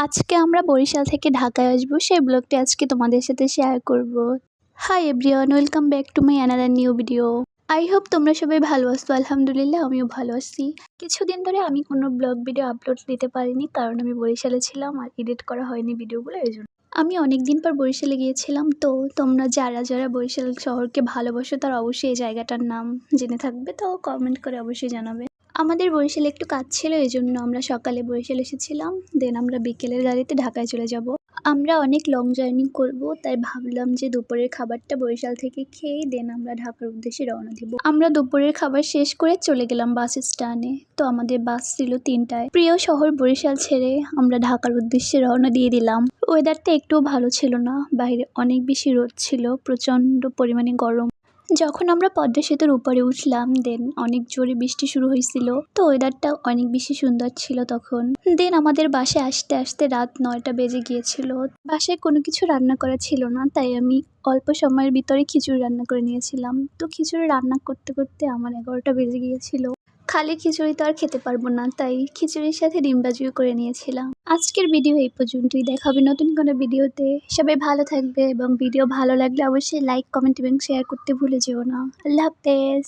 আজকে আমরা বরিশাল থেকে ঢাকায় আসবো, সেই ব্লগটি আজকে তোমাদের সাথে শেয়ার করব। Hi everyone, welcome back to my another new video. I hope তোমরা সবাই ভালো আছো। আলহামদুলিল্লাহ আমিও ভালো আছি। কিছুদিন ধরে আমি কোনো ব্লগ ভিডিও আপলোড দিতে পারিনি, কারণ আমি বরিশালে ছিলাম আর এডিট করা হয়নি ভিডিওগুলো, এই জন্য। আমি অনেক দিন পর বরিশালে গিয়েছিলাম, তো তোমরা যারা যারা বরিশাল শহরকে ভালোবাসো তারা অবশ্যই এই জায়গাটার নাম জেনে থাকবে, তো কমেন্ট করে অবশ্যই জানাবে। আমাদের বরিশালে একটু কাজ ছিল, এই জন্য আমরা সকালে বরিশাল এসেছিলাম, দেন আমরা বিকেলের গাড়িতে ঢাকায় চলে যাব। আমরা অনেক লং জার্নি করব, তাই ভাবলাম যে দুপুরের খাবারটা বরিশাল থেকে খেয়েই দেন আমরা ঢাকার উদ্দেশ্যে রওনা দিব। আমরা দুপুরের খাবার শেষ করে চলে গেলাম বাস স্ট্যান্ডে। তো আমাদের বাস ছিল 3টায়। প্রিয় শহর বরিশাল ছেড়ে আমরা ঢাকার উদ্দেশ্যে রওনা দিয়ে দিলাম। ওয়েদারটা একটুও ভালো ছিল না, বাইরে অনেক বেশি রোদ ছিল, প্রচণ্ড পরিমাণে গরম। যখন আমরা পদ্মা সেতুর উপরে উঠলাম, দেন অনেক জোরে বৃষ্টি শুরু হয়েছিল, তো ওয়েদারটা অনেক বেশি সুন্দর ছিল তখন। দেন আমাদের বাসায় আসতে আসতে রাত 9টা বেজে গিয়েছিল। বাসায় কোনো কিছু রান্না করা ছিল না, তাই আমি অল্প সময়ের ভিতরে খিচুড়ি রান্না করে নিয়েছিলাম। তো খিচুড়ি রান্না করতে করতে আমার 11টা বেজে গিয়েছিল। খালি খিচুড়ি তো আর খেতে পারবো না, তাই খিচুড়ির সাথে ডিম ভাজিও করে নিয়েছিলাম। আজকের ভিডিও এই পর্যন্তই, দেখা হবে নতুন কোনো ভিডিওতে। সবাই ভালো থাকবে এবং ভিডিও ভালো লাগলে অবশ্যই লাইক, কমেন্ট এবং শেয়ার করতে ভুলে যেও না। আল্লাহ হাফেজ।